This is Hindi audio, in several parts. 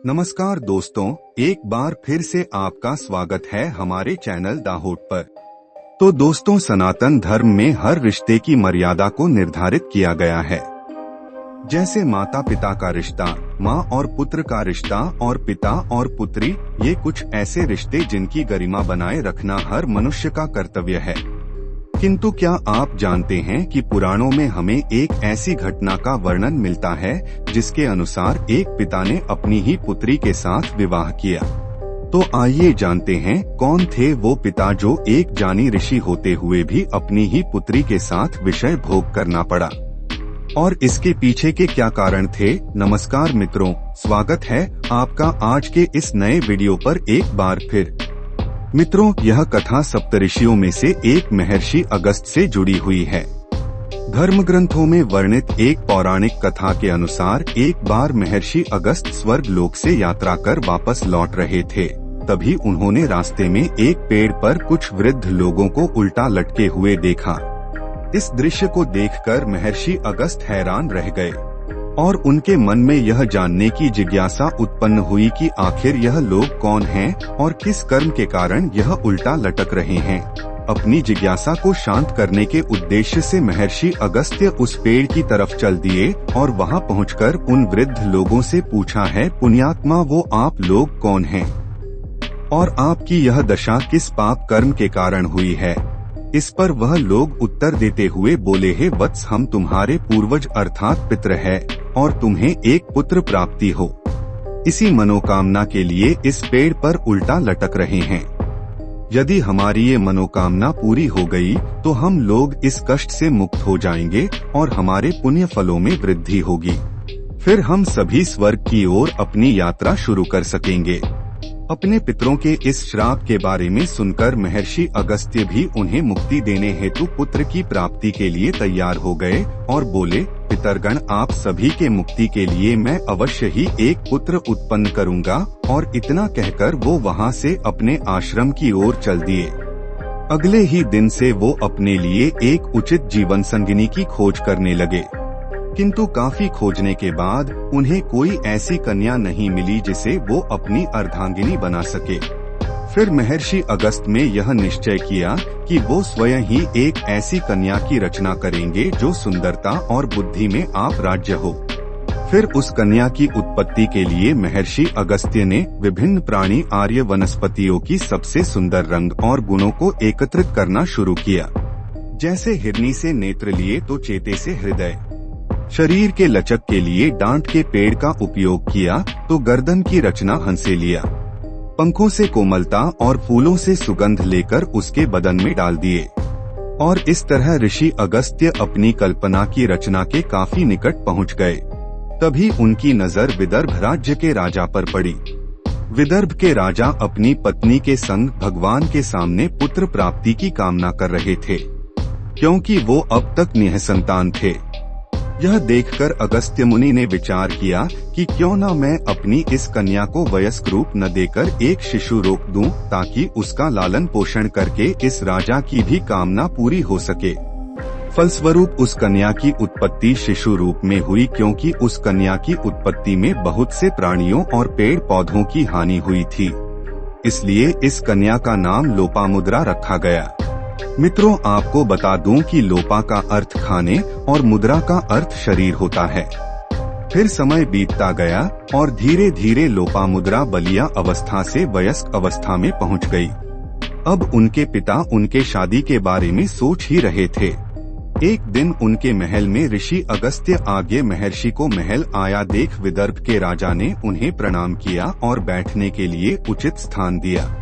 नमस्कार दोस्तों, एक बार फिर से आपका स्वागत है हमारे चैनल दाहोद पर। तो दोस्तों, सनातन धर्म में हर रिश्ते की मर्यादा को निर्धारित किया गया है। जैसे माता पिता का रिश्ता, माँ और पुत्र का रिश्ता और पिता और पुत्री, ये कुछ ऐसे रिश्ते जिनकी गरिमा बनाए रखना हर मनुष्य का कर्तव्य है। किंतु क्या आप जानते हैं कि पुराणों में हमें एक ऐसी घटना का वर्णन मिलता है जिसके अनुसार एक पिता ने अपनी ही पुत्री के साथ विवाह किया। तो आइए जानते हैं कौन थे वो पिता जो एक जानी ऋषि होते हुए भी अपनी ही पुत्री के साथ विषय भोग करना पड़ा, और इसके पीछे के क्या कारण थे। नमस्कार मित्रों, स्वागत है आपका आज के इस नए वीडियो पर एक बार फिर। मित्रों, यह कथा सप्तऋषियों में से एक महर्षि अगस्त से जुड़ी हुई है। धर्म ग्रंथों में वर्णित एक पौराणिक कथा के अनुसार एक बार महर्षि अगस्त स्वर्ग लोक से यात्रा कर वापस लौट रहे थे। तभी उन्होंने रास्ते में एक पेड़ पर कुछ वृद्ध लोगों को उल्टा लटके हुए देखा। इस दृश्य को देखकर महर्षि अगस्त हैरान रह गए और उनके मन में यह जानने की जिज्ञासा उत्पन्न हुई कि आखिर यह लोग कौन हैं और किस कर्म के कारण यह उल्टा लटक रहे हैं। अपनी जिज्ञासा को शांत करने के उद्देश्य से महर्षि अगस्त्य उस पेड़ की तरफ चल दिए और वहां पहुंचकर उन वृद्ध लोगों से पूछा है, पुण्यात्मा, वो आप लोग कौन हैं और आपकी यह दशा किस पाप कर्म के कारण हुई है। इस पर वह लोग उत्तर देते हुए बोले, हे वत्स, हम तुम्हारे पूर्वज अर्थात पितृ है और तुम्हें एक पुत्र प्राप्ति हो, इसी मनोकामना के लिए इस पेड़ पर उल्टा लटक रहे हैं। यदि हमारी ये मनोकामना पूरी हो गई तो हम लोग इस कष्ट से मुक्त हो जाएंगे और हमारे पुण्य फलों में वृद्धि होगी। फिर हम सभी स्वर्ग की ओर अपनी यात्रा शुरू कर सकेंगे। अपने पितरों के इस श्राप के बारे में सुनकर महर्षि अगस्त्य भी उन्हें मुक्ति देने हेतु पुत्र की प्राप्ति के लिए तैयार हो गए और बोले, पितरगण, आप सभी के मुक्ति के लिए मैं अवश्य ही एक पुत्र उत्पन्न करूंगा। और इतना कहकर वो वहां से अपने आश्रम की ओर चल दिए। अगले ही दिन से वो अपने लिए एक उचित जीवन संगिनी की खोज करने लगे, किंतु काफी खोजने के बाद उन्हें कोई ऐसी कन्या नहीं मिली जिसे वो अपनी अर्धांगिनी बना सके। फिर महर्षि अगस्त में यह निश्चय किया कि वो स्वयं ही एक ऐसी कन्या की रचना करेंगे जो सुंदरता और बुद्धि में आप राज्य हो। फिर उस कन्या की उत्पत्ति के लिए महर्षि अगस्त्य ने विभिन्न प्राणी आर्य वनस्पतियों की सबसे सुंदर रंग और गुणों को एकत्रित करना शुरू किया। जैसे हिरनी से नेत्र लिए तो चेते से हृदय, शरीर के लचक के लिए डांट के पेड़ का उपयोग किया तो गर्दन की रचना हंस से लिया, पंखों से कोमलता और फूलों से सुगंध लेकर उसके बदन में डाल दिए। और इस तरह ऋषि अगस्त्य अपनी कल्पना की रचना के काफी निकट पहुंच गए। तभी उनकी नजर विदर्भ राज्य के राजा पर पड़ी। विदर्भ के राजा अपनी पत्नी के संग भगवान के सामने पुत्र प्राप्ति की कामना कर रहे थे, क्योंकि वो अब तक निःसंतान थे। यह देखकर अगस्त्य मुनि ने विचार किया कि क्यों न मैं अपनी इस कन्या को वयस्क रूप न देकर एक शिशु रोक दूं, ताकि उसका लालन पोषण करके इस राजा की भी कामना पूरी हो सके। फलस्वरूप उस कन्या की उत्पत्ति शिशु रूप में हुई, क्योंकि उस कन्या की उत्पत्ति में बहुत से प्राणियों और पेड़ पौधों की हानि हुई थी। इसलिए इस कन्या का नाम लोपामुद्रा रखा गया। मित्रों, आपको बता दूं कि लोपा का अर्थ खाने और मुद्रा का अर्थ शरीर होता है। फिर समय बीतता गया और धीरे धीरे लोपामुद्रा बलिया अवस्था से वयस्क अवस्था में पहुंच गई। अब उनके पिता उनके शादी के बारे में सोच ही रहे थे। एक दिन उनके महल में ऋषि अगस्त्य आगे महर्षि को महल आया देख विदर्भ के राजा ने उन्हें प्रणाम किया और बैठने के लिए उचित स्थान दिया।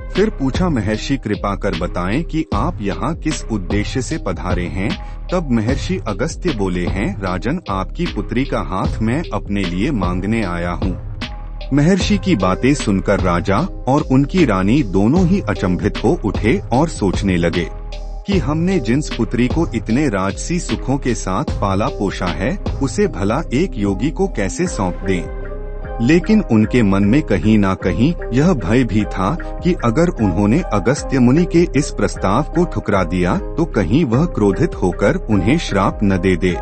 फिर पूछा, महर्षि, कृपा कर बताएं कि आप यहाँ किस उद्देश्य से पधारे हैं। तब महर्षि अगस्त्य बोले हैं, राजन, आपकी पुत्री का हाथ मैं अपने लिए मांगने आया हूँ। महर्षि की बातें सुनकर राजा और उनकी रानी दोनों ही अचंभित हो उठे और सोचने लगे कि हमने जिस पुत्री को इतने राजसी सुखों के साथ पाला पोषा है, उसे भला एक योगी को कैसे सौंप दें। लेकिन उनके मन में कहीं ना कहीं यह भय भी था कि अगर उन्होंने अगस्त्य मुनि के इस प्रस्ताव को ठुकरा दिया तो कहीं वह क्रोधित होकर उन्हें श्राप न दे दे।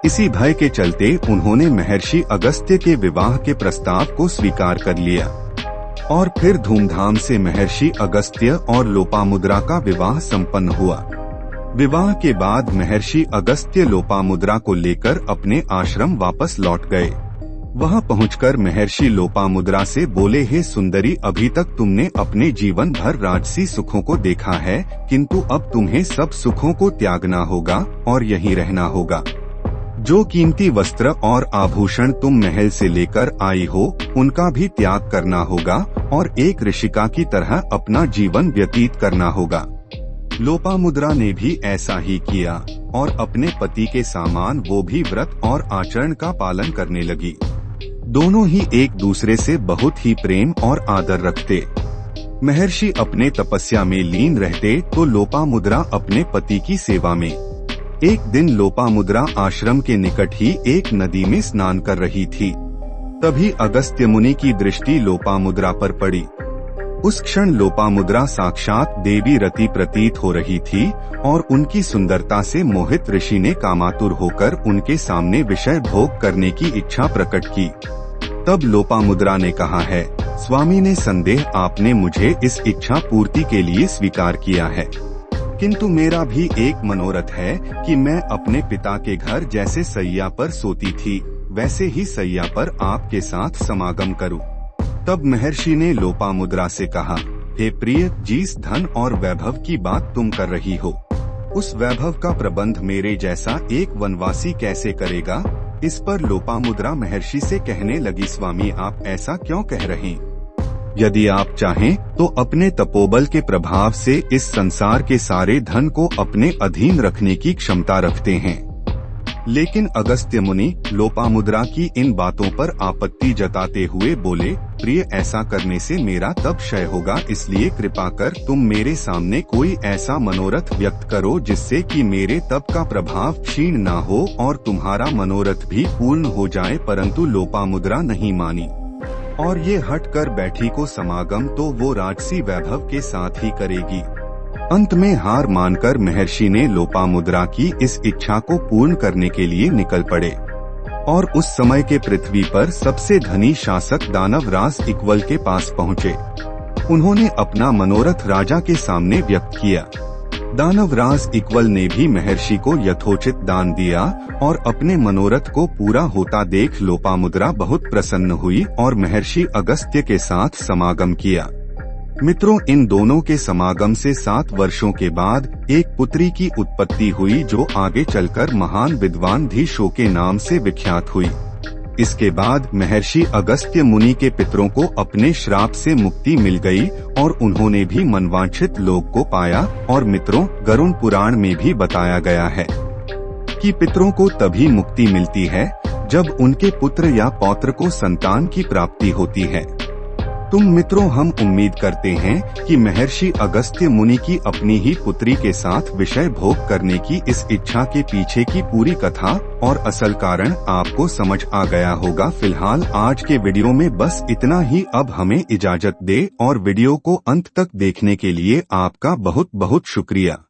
इसी भय के चलते उन्होंने महर्षि अगस्त्य के विवाह के प्रस्ताव को स्वीकार कर लिया और फिर धूमधाम से महर्षि अगस्त्य और लोपामुद्रा का विवाह संपन्न हुआ। विवाह के बाद महर्षि अगस्त्य लोपामुद्रा को लेकर अपने आश्रम वापस लौट गए। वहां पहुंचकर महर्षि लोपामुद्रा से बोले, हे सुंदरी, अभी तक तुमने अपने जीवन भर राजसी सुखों को देखा है, किंतु अब तुम्हें सब सुखों को त्यागना होगा और यहीं रहना होगा। जो कीमती वस्त्र और आभूषण तुम महल से लेकर आई हो, उनका भी त्याग करना होगा और एक ऋषिका की तरह अपना जीवन व्यतीत करना होगा। लोपामुद्रा ने भी ऐसा ही किया और अपने पति के समान वो भी व्रत और आचरण का पालन करने लगी। दोनों ही एक दूसरे से बहुत ही प्रेम और आदर रखते। महर्षि अपने तपस्या में लीन रहते तो लोपामुद्रा अपने पति की सेवा में। एक दिन लोपामुद्रा आश्रम के निकट ही एक नदी में स्नान कर रही थी। तभी अगस्त्य मुनि की दृष्टि लोपामुद्रा पर पड़ी। उस क्षण लोपामुद्रा साक्षात देवी रति प्रतीत हो रही थी और उनकी सुंदरता से मोहित ऋषि ने कामातुर होकर उनके सामने विषय भोग करने की इच्छा प्रकट की। तब लोपामुद्रा ने कहा है, स्वामी ने संदेह आपने मुझे इस इच्छा पूर्ति के लिए स्वीकार किया है, किंतु मेरा भी एक मनोरथ है कि मैं अपने पिता के घर जैसे सैया पर सोती थी, वैसे ही सैया पर आपके साथ समागम करूं। तब महर्षि ने लोपामुद्रा से कहा, हे प्रिय, जिस धन और वैभव की बात तुम कर रही हो, उस वैभव का प्रबंध मेरे जैसा एक वनवासी कैसे करेगा। इस पर लोपामुद्रा महर्षि से कहने लगी, स्वामी आप ऐसा क्यों कह रहे हैं? यदि आप चाहें तो अपने तपोबल के प्रभाव से इस संसार के सारे धन को अपने अधीन रखने की क्षमता रखते हैं। लेकिन अगस्त्य मुनि लोपामुद्रा की इन बातों पर आपत्ति जताते हुए बोले, प्रिय, ऐसा करने से मेरा तप क्षय होगा, इसलिए कृपा कर तुम मेरे सामने कोई ऐसा मनोरथ व्यक्त करो जिससे कि मेरे तप का प्रभाव क्षीण न हो और तुम्हारा मनोरथ भी पूर्ण हो जाए। परंतु लोपामुद्रा नहीं मानी और ये हट कर बैठी को समागम तो वो राजसी वैभव के साथ ही करेगी। अंत में हार मानकर महर्षि ने लोपामुद्रा की इस इच्छा को पूर्ण करने के लिए निकल पड़े और उस समय के पृथ्वी पर सबसे धनी शासक दानवराज इक्वल के पास पहुँचे। उन्होंने अपना मनोरथ राजा के सामने व्यक्त किया। दानवराज इक्वल ने भी महर्षि को यथोचित दान दिया और अपने मनोरथ को पूरा होता देख लोपामुद्रा बहुत प्रसन्न हुई और महर्षि अगस्त्य के साथ समागम किया। मित्रों, इन दोनों के समागम से 7 वर्षों के बाद एक पुत्री की उत्पत्ति हुई जो आगे चलकर महान विद्वान धीशो के नाम से विख्यात हुई। इसके बाद महर्षि अगस्त्य मुनि के पितरों को अपने श्राप से मुक्ति मिल गई और उन्होंने भी मनवांछित लोक को पाया। और मित्रों, गरुड़ पुराण में भी बताया गया है कि पितरों को तभी मुक्ति मिलती है जब उनके पुत्र या पौत्र को संतान की प्राप्ति होती है। तुम मित्रों, हम उम्मीद करते हैं कि महर्षि अगस्त्य मुनि की अपनी ही पुत्री के साथ विषय भोग करने की इस इच्छा के पीछे की पूरी कथा और असल कारण आपको समझ आ गया होगा। फिलहाल आज के वीडियो में बस इतना ही। अब हमें इजाजत दे और वीडियो को अंत तक देखने के लिए आपका बहुत बहुत शुक्रिया।